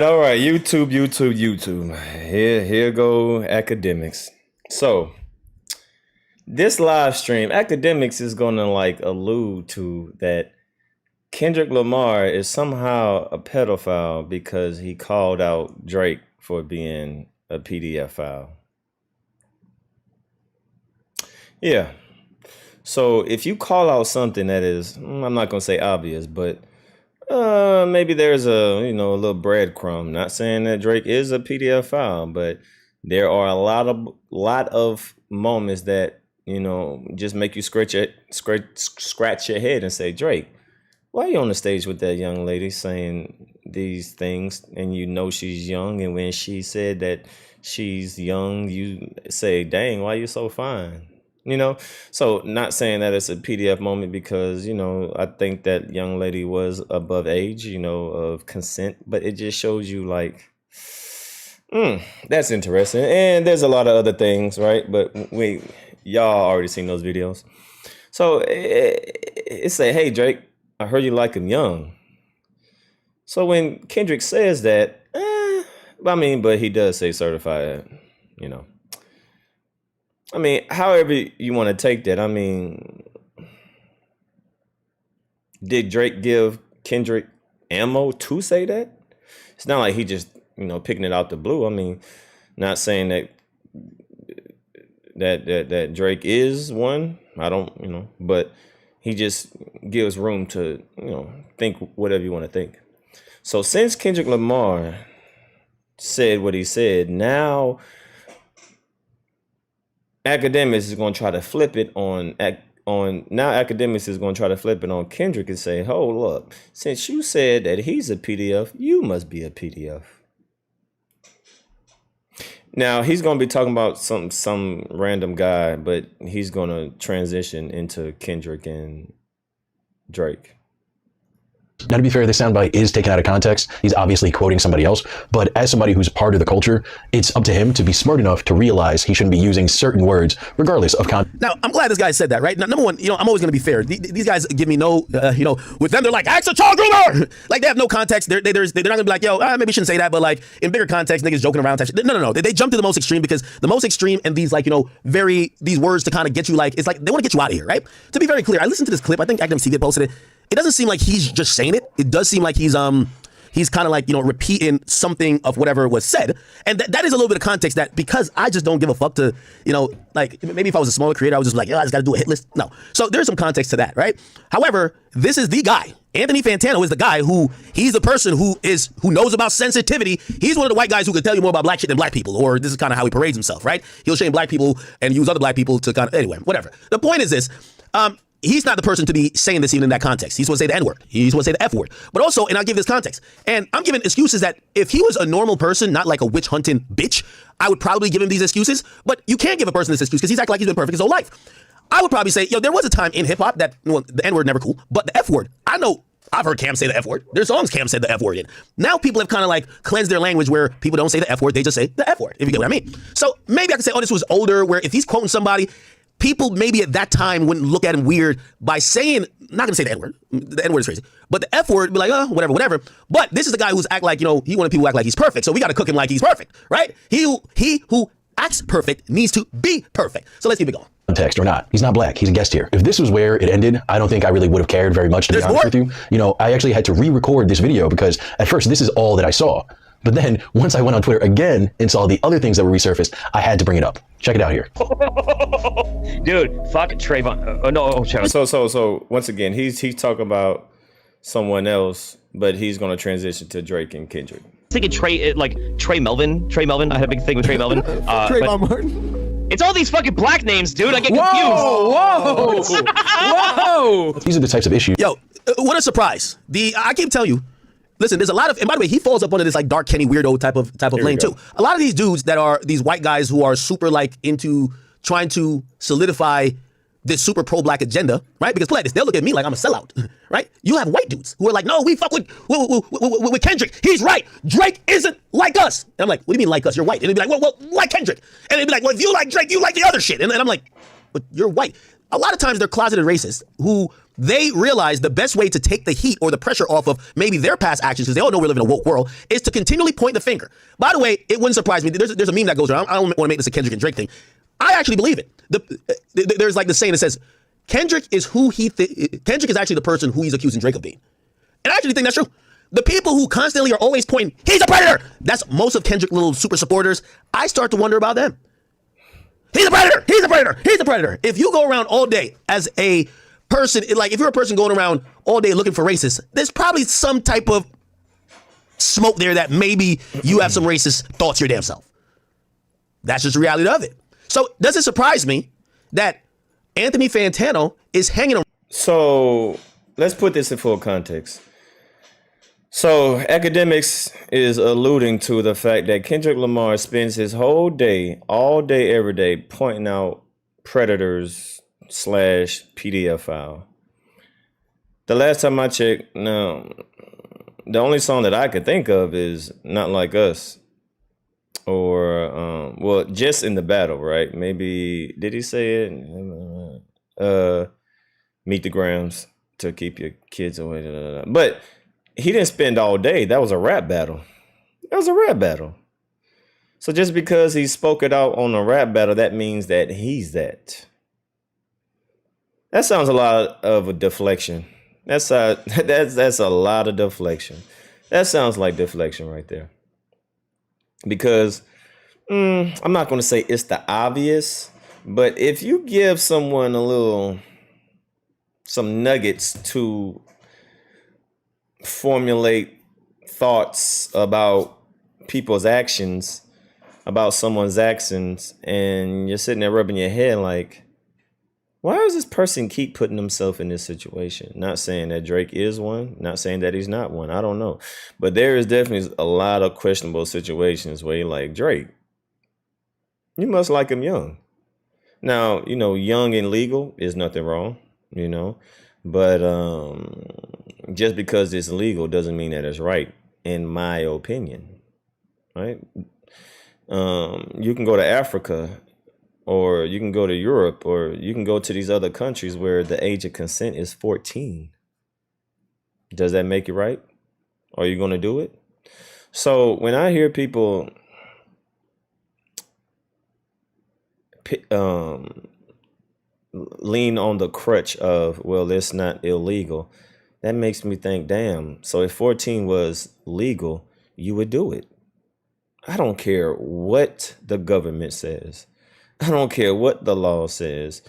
all right. YouTube. Here go Akademiks. So this live stream, Akademiks is gonna like allude to that Kendrick Lamar is somehow a pedophile because he called out Drake for being a PDF file. Yeah. So if you call out something that is, I'm not gonna say obvious, but maybe there's a little breadcrumb. Not saying that Drake is a PDF file, but there are a lot of moments that just make you scratch your head and say, Drake, why are you on the stage with that young lady saying these things and she's young, and when she said that she's young, you say, dang, why you so fine? So not saying that it's a PDF moment because, I think that young lady was above age, of consent, but it just shows you like, that's interesting. And there's a lot of other things, right? But y'all already seen those videos. So it say, hey, Drake, I heard you like him young. So when Kendrick says that, but he does say certified, however you want to take that. Did Drake give Kendrick ammo to say that? It's not like he just, picking it out the blue. Not saying that Drake is one. I don't, but he just gives room to, think whatever you want to think. So since Kendrick Lamar said what he said, now Akademiks is going to try to flip it on Akademiks is going to try to flip it on Kendrick and say, hold up, since you said that he's a PDF, you must be a PDF. Now he's going to be talking about some random guy, but he's going to transition into Kendrick and Drake. Now, to be fair, this soundbite is taken out of context. He's obviously quoting somebody else, but as somebody who's part of the culture, it's up to him to be smart enough to realize he shouldn't be using certain words, regardless of context. Now, I'm glad this guy said that, right? Now, number one, I'm always going to be fair. These guys give me no, with them, they're like, ask a child groomer! Like, they have no context. They're not going to be like, yo, maybe you shouldn't say that, but like, in bigger context, niggas joking around. No. They jump to the most extreme because the most extreme and these, like, these words to kind of get you, like, it's like, they want to get you out of here, right? To be very clear, I listened to this clip. I think Akademiks posted it. It doesn't seem like he's just saying it. It does seem like he's kind of like, repeating something of whatever was said. And that is a little bit of context that, because I just don't give a fuck to, like, maybe if I was a smaller creator, I was just like, I just got to do a hit list. No. So there's some context to that, right? However, this is the guy. Anthony Fantano is the guy he's the person who knows about sensitivity. He's one of the white guys who can tell you more about black shit than black people, or this is kind of how he parades himself, right? He'll shame black people and use other black people to kind of, anyway, whatever. The point is this, he's not the person to be saying this even in that context. He's supposed to say the N-word. He's supposed to say the F-word. But also, and I'll give this context, and I'm giving excuses that if he was a normal person, not like a witch hunting bitch, I would probably give him these excuses. But you can't give a person this excuse because he's acting like he's been perfect his whole life. I would probably say, there was a time in hip-hop that, the N-word never cool, but the F-word, I know I've heard Cam say the F-word. There's songs Cam said the F-word in. Now people have kind of like cleansed their language where people don't say the F-word, they just say the F-word, if you get what I mean. So maybe I could say, this was older, where if he's quoting somebody, people maybe at that time wouldn't look at him weird by saying, not gonna say the N-word. The N-word is crazy. But the F-word, be like, whatever. But this is the guy who's act like, he wanted people to act like he's perfect. So we gotta cook him like he's perfect, right? He who acts perfect needs to be perfect. So let's keep it going. Context or not. He's not black. He's a guest here. If this was where it ended, I don't think I really would have cared very much, to be honest with you. I actually had to re-record this video because at first this is all that I saw. But then once I went on Twitter again and saw the other things that were resurfaced, I had to bring it up. Check it out here. Dude, fuck Trayvon. So once again, he's talking about someone else, but he's going to transition to Drake and Kendrick. Thinking Trey Melvin. I had a big thing with Trey Melvin. Trayvon Martin. It's all these fucking black names, dude. I get confused. Whoa. These are the types of issues. Yo, what a surprise. I keep telling you. Listen, there's a lot of, and by the way, he falls up under this like dark Kenny weirdo type of lane too. A lot of these dudes that are these white guys who are super like into trying to solidify this super pro-black agenda, right? Because play this, they'll look at me like I'm a sellout, right? You have white dudes who are like, no, we fuck with Kendrick. He's right. Drake isn't like us. And I'm like, what do you mean like us? You're white. And they'd be like, well, like Kendrick. And they'd be like, well, if you like Drake, you like the other shit. And I'm like, but you're white. A lot of times they're closeted racists who They realize the best way to take the heat or the pressure off of maybe their past actions, because they all know we live in a woke world, is to continually point the finger. By the way, it wouldn't surprise me. There's a meme that goes around. I don't want to make this a Kendrick and Drake thing. I actually believe it. There's like the saying that says, Kendrick is Kendrick is actually the person who he's accusing Drake of being. And I actually think that's true. The people who constantly are always pointing, he's a predator. That's most of Kendrick little super supporters. I start to wonder about them. He's a predator. He's a predator. He's a predator. If you go around all day as a person, like if you're a person going around all day looking for racists, there's probably some type of smoke there that maybe you have some racist thoughts your damn self. That's just the reality of it. So does it surprise me that Anthony Fantano is hanging around? So let's put this in full context. So Akademiks is alluding to the fact that Kendrick Lamar spends his whole day, all day, every day, pointing out predators / pedophile. The last time I checked, no, the only song that I could think of is Not Like Us. Or, well, just in the battle, right? Maybe, did he say it? Meet the Grams to keep your kids away. But he didn't spend all day. That was a rap battle. That was a rap battle. So just because he spoke it out on a rap battle, that means that he's that. That sounds a lot of a deflection. That's a lot of deflection. That sounds like deflection right there. Because I'm not going to say it's the obvious, but if you give someone some nuggets to formulate thoughts about people's actions, about someone's actions, and you're sitting there rubbing your head like, why does this person keep putting himself in this situation? Not saying that Drake is one, not saying that he's not one. I don't know. But there is definitely a lot of questionable situations where you're like, Drake, you must like him young. Now, young and legal is nothing wrong, but just because it's legal doesn't mean that it's right, in my opinion, right? You can go to Africa, or you can go to Europe, or you can go to these other countries where the age of consent is 14. Does that make it right? Are you going to do it? So when I hear people lean on the crutch of, well, it's not illegal, that makes me think, damn, so if 14 was legal, you would do it. I don't care what the government says. I don't care what the law says.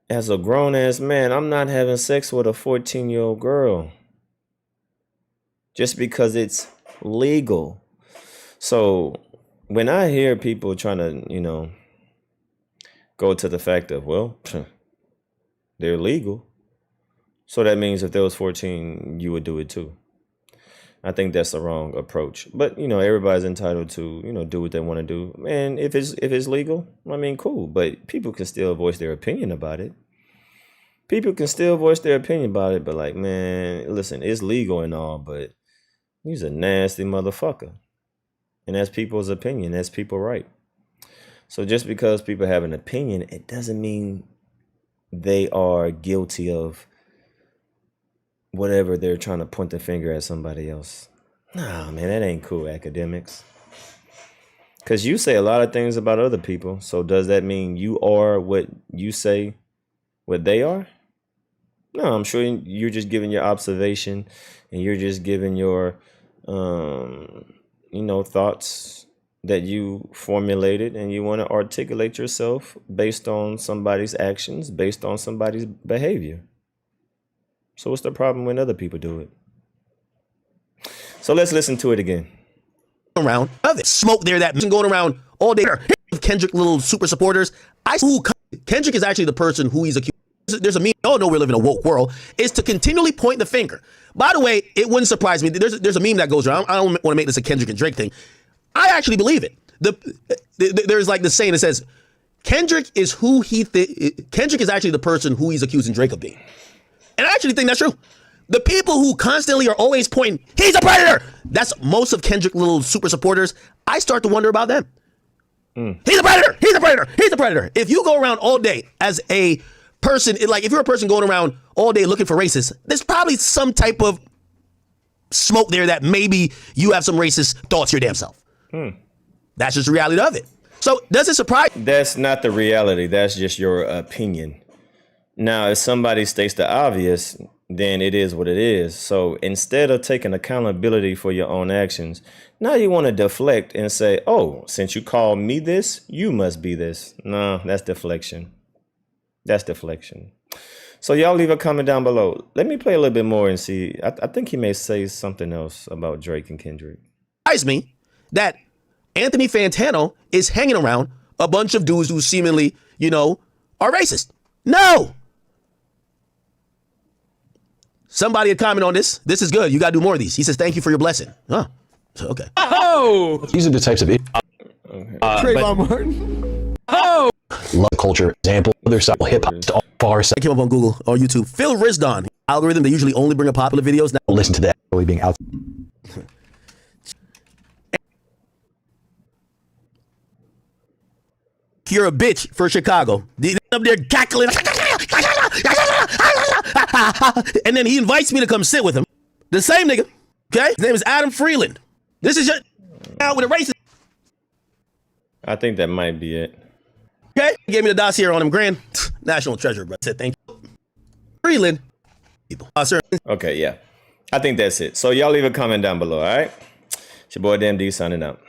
As a grown-ass man, I'm not having sex with a 14-year-old girl just because it's legal. So when I hear people trying to, go to the fact of, well, they're legal, so that means if there was 14, you would do it too. I think that's the wrong approach. But, everybody's entitled to, do what they want to do. And if it's legal, I mean, cool. But people can still voice their opinion about it. But like, man, listen, it's legal and all, but he's a nasty motherfucker. And that's people's opinion. That's people right. So just because people have an opinion, it doesn't mean they are guilty of whatever they're trying to point the finger at somebody else. Nah, man, that ain't cool, Akademiks. Because you say a lot of things about other people. So does that mean you are what you say what they are? No, I'm sure you're just giving your observation and you're just giving your, thoughts that you formulated, and you want to articulate yourself based on somebody's actions, based on somebody's behavior. So what's the problem when other people do it? So let's listen to it again. Around other smoke there that going around all day. Kendrick little super supporters. Kendrick is actually the person who he's accused. There's a meme. Oh no, we live in a woke world. Is to continually point the finger. By the way, it wouldn't surprise me. There's a meme that goes around. I don't want to make this a Kendrick and Drake thing. I actually believe it. There's like the saying that says, Kendrick is Kendrick is actually the person who he's accusing Drake of being. And I actually think that's true. The people who constantly are always pointing, he's a predator. That's most of Kendrick little super supporters. I start to wonder about them. He's a predator. He's a predator. He's a predator. If you go around all day as a person, like if you're a person going around all day looking for racists, there's probably some type of smoke there that maybe you have some racist thoughts your damn self. That's just the reality of it. So does it surprise? That's not the reality. That's just your opinion. Now, if somebody states the obvious, then it is what it is. So instead of taking accountability for your own actions, now you want to deflect and say, oh, since you called me this, you must be this. No, that's deflection. That's deflection. So y'all leave a comment down below. Let me play a little bit more and see. I think he may say something else about Drake and Kendrick. Surprise me that Anthony Fantano is hanging around a bunch of dudes who seemingly, you know, are racist. No. Somebody had comment on this. This is good. You got to do more of these. He says, thank you for your blessing. Huh. Okay. Oh! These are the types of Trayvon Martin. Oh! love culture example. Other side hip hop to far side. I came up on Google or YouTube. Phil Risdon. Algorithm, they usually only bring up popular videos. Now Listen to that. Really being out. you're a bitch for Chicago. They up there cackling. And then he invites me to come sit with him. The same nigga. Okay? His name is Adam Freeland. This is your out with a racist. I think that might be it. Okay? He gave me the dossier on him. Grand national treasure, bro. I said thank you. Freeland. People. Sir. Okay, yeah. I think that's it. So y'all leave a comment down below, all right? It's your boy DMD signing out.